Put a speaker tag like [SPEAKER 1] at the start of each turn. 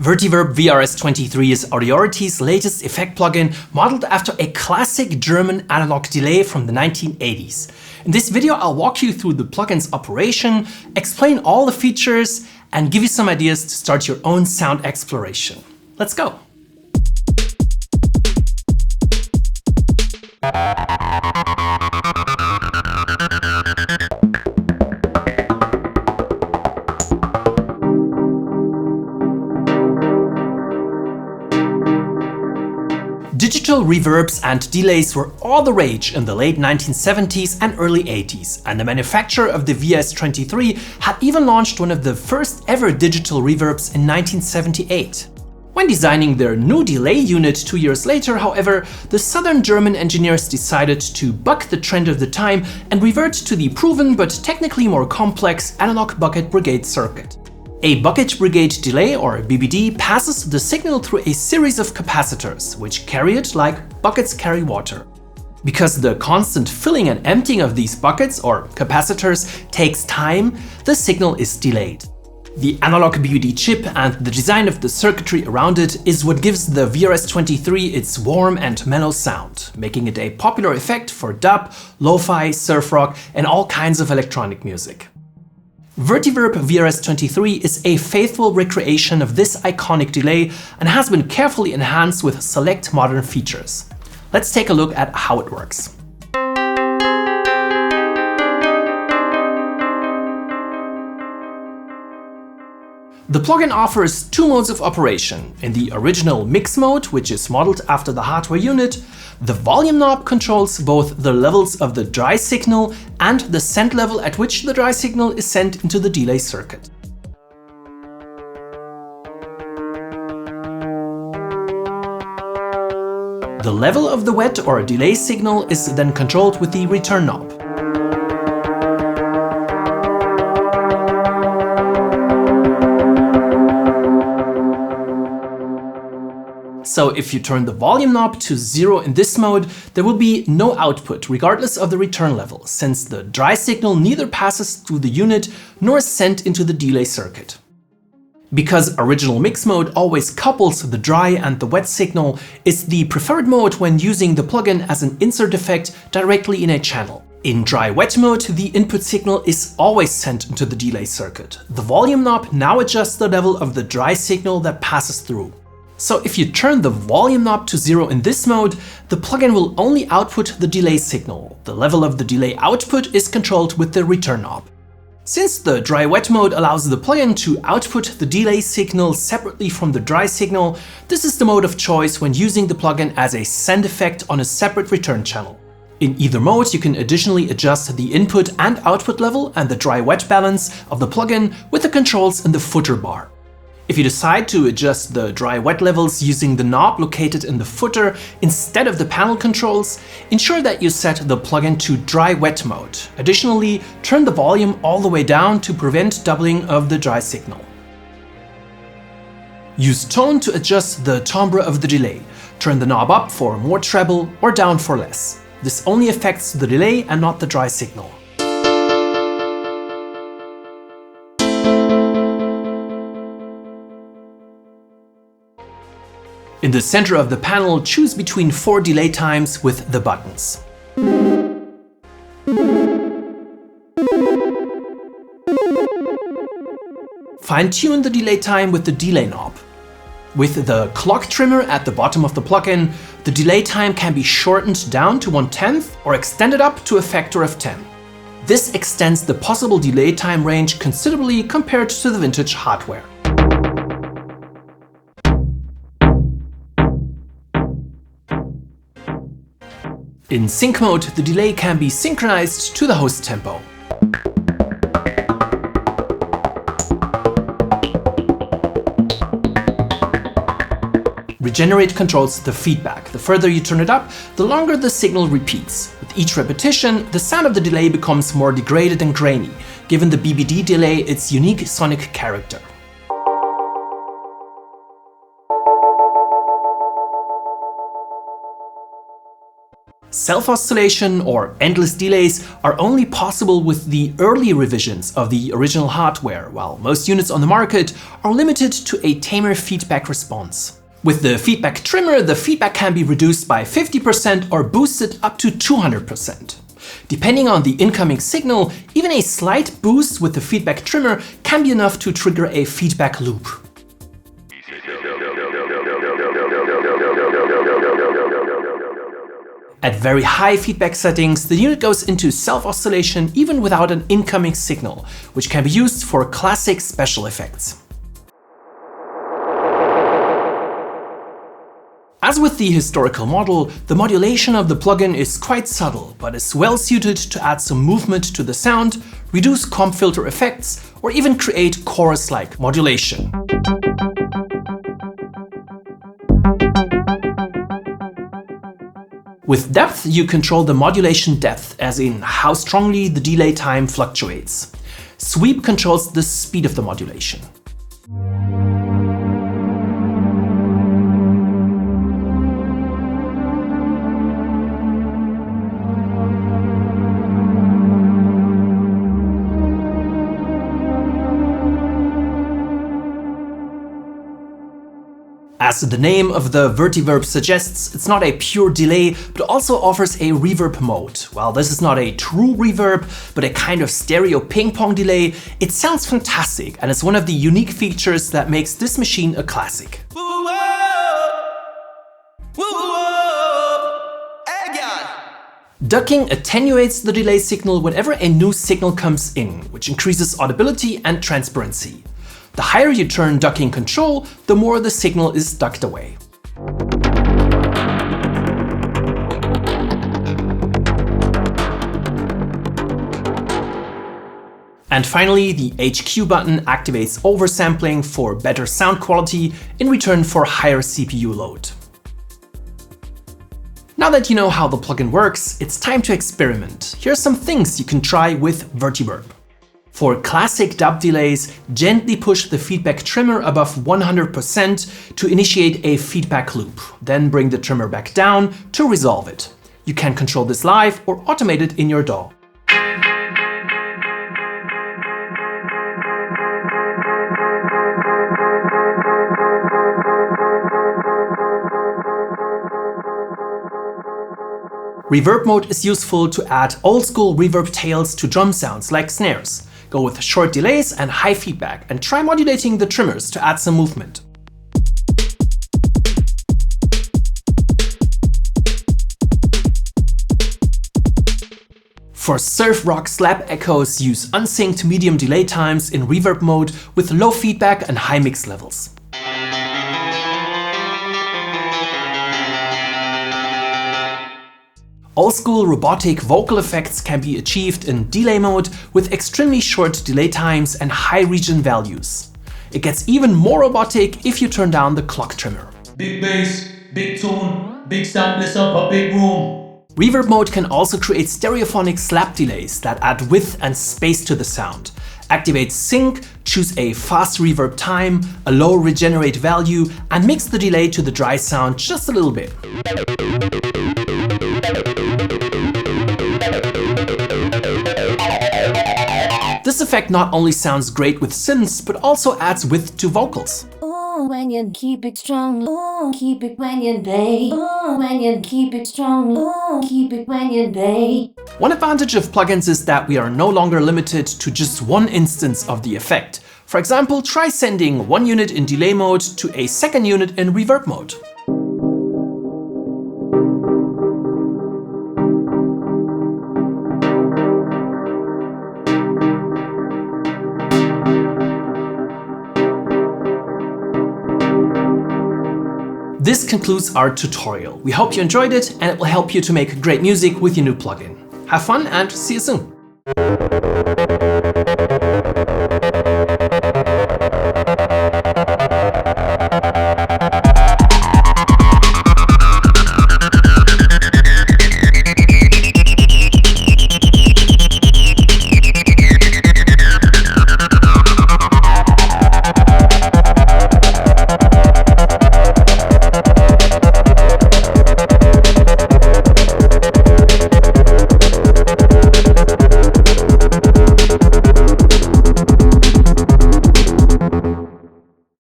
[SPEAKER 1] VertiVerb VRS23 is Audiority's latest effect plugin modeled after a classic German analog delay from the 1980s. In this video, I'll walk you through the plugin's operation, explain all the features, and give you some ideas to start your own sound exploration. Let's go! Digital reverbs and delays were all the rage in the late 1970s and early 80s, and the manufacturer of the VRS23 had even launched one of the first ever digital reverbs in 1978. When designing their new delay unit 2 years later, however, the southern German engineers decided to buck the trend of the time and revert to the proven but technically more complex analog bucket brigade circuit. A bucket brigade delay, or BBD, passes the signal through a series of capacitors, which carry it like buckets carry water. Because the constant filling and emptying of these buckets, or capacitors, takes time, the signal is delayed. The analog BBD chip and the design of the circuitry around it is what gives the VRS23 its warm and mellow sound, making it a popular effect for dub, lo-fi, surf rock, and all kinds of electronic music. VertiVerb VRS23 is a faithful recreation of this iconic delay and has been carefully enhanced with select modern features. Let's take a look at how it works. The plugin offers two modes of operation. In the original mix mode, which is modeled after the hardware unit, the volume knob controls both the levels of the dry signal and the send level at which the dry signal is sent into the delay circuit. The level of the wet or delay signal is then controlled with the return knob. So if you turn the volume knob to 0 in this mode, there will be no output regardless of the return level, since the dry signal neither passes through the unit nor is sent into the delay circuit. Because original mix mode always couples the dry and the wet signal, it's the preferred mode when using the plugin as an insert effect directly in a channel. In dry-wet mode, the input signal is always sent into the delay circuit. The volume knob now adjusts the level of the dry signal that passes through. So if you turn the volume knob to 0 in this mode, the plugin will only output the delay signal. The level of the delay output is controlled with the return knob. Since the dry-wet mode allows the plugin to output the delay signal separately from the dry signal, this is the mode of choice when using the plugin as a send effect on a separate return channel. In either mode, you can additionally adjust the input and output level and the dry-wet balance of the plugin with the controls in the footer bar. If you decide to adjust the dry-wet levels using the knob located in the footer instead of the panel controls, ensure that you set the plugin to dry-wet mode. Additionally, turn the volume all the way down to prevent doubling of the dry signal. Use tone to adjust the timbre of the delay. Turn the knob up for more treble or down for less. This only affects the delay and not the dry signal. In the center of the panel, choose between 4 delay times with the buttons. Fine-tune the delay time with the delay knob. With the clock trimmer at the bottom of the plugin, the delay time can be shortened down to 1/10 or extended up to a factor of 10. This extends the possible delay time range considerably compared to the vintage hardware. In sync mode, the delay can be synchronized to the host tempo. Regenerate controls the feedback. The further you turn it up, the longer the signal repeats. With each repetition, the sound of the delay becomes more degraded and grainy, giving the BBD delay its unique sonic character. Self-oscillation or endless delays are only possible with the early revisions of the original hardware, while most units on the market are limited to a tamer feedback response. With the feedback trimmer, the feedback can be reduced by 50% or boosted up to 200%. Depending on the incoming signal, even a slight boost with the feedback trimmer can be enough to trigger a feedback loop. At very high feedback settings, the unit goes into self-oscillation even without an incoming signal, which can be used for classic special effects. As with the historical model, the modulation of the plugin is quite subtle, but is well suited to add some movement to the sound, reduce comp filter effects, or even create chorus-like modulation. With depth, you control the modulation depth, as in how strongly the delay time fluctuates. Sweep controls the speed of the modulation. As the name of the VertiVerb suggests, it's not a pure delay, but also offers a reverb mode. While this is not a true reverb, but a kind of stereo ping-pong delay, it sounds fantastic and is one of the unique features that makes this machine a classic. Ducking attenuates the delay signal whenever a new signal comes in, which increases audibility and transparency. The higher you turn ducking control, the more the signal is ducked away. And finally, the HQ button activates oversampling for better sound quality in return for higher CPU load. Now that you know how the plugin works, it's time to experiment. Here are some things you can try with VertiVerb. For classic dub delays, gently push the feedback trimmer above 100% to initiate a feedback loop. Then bring the trimmer back down to resolve it. You can control this live or automate it in your DAW. Reverb mode is useful to add old-school reverb tails to drum sounds like snares. Go with short delays and high feedback, and try modulating the trimmers to add some movement. For surf rock slap echoes, use unsynced medium delay times in reverb mode with low feedback and high mix levels. Old-school robotic vocal effects can be achieved in delay mode with extremely short delay times and high region values. It gets even more robotic if you turn down the clock trimmer.
[SPEAKER 2] Big bass, big tone, big samplers up a big room.
[SPEAKER 1] Reverb mode can also create stereophonic slap delays that add width and space to the sound. Activate sync, choose a fast reverb time, a low regenerate value, and mix the delay to the dry sound just a little bit. This effect not only sounds great with synths, but also adds width to vocals.
[SPEAKER 3] Ooh, when you keep it strong, ooh, keep it when you day. Ooh, when you keep it strong, ooh, keep it when you day.
[SPEAKER 1] One advantage of plugins is that we are no longer limited to just one instance of the effect. For example, try sending one unit in delay mode to a second unit in reverb mode. This concludes our tutorial. We hope you enjoyed it and it will help you to make great music with your new plugin. Have fun and see you soon!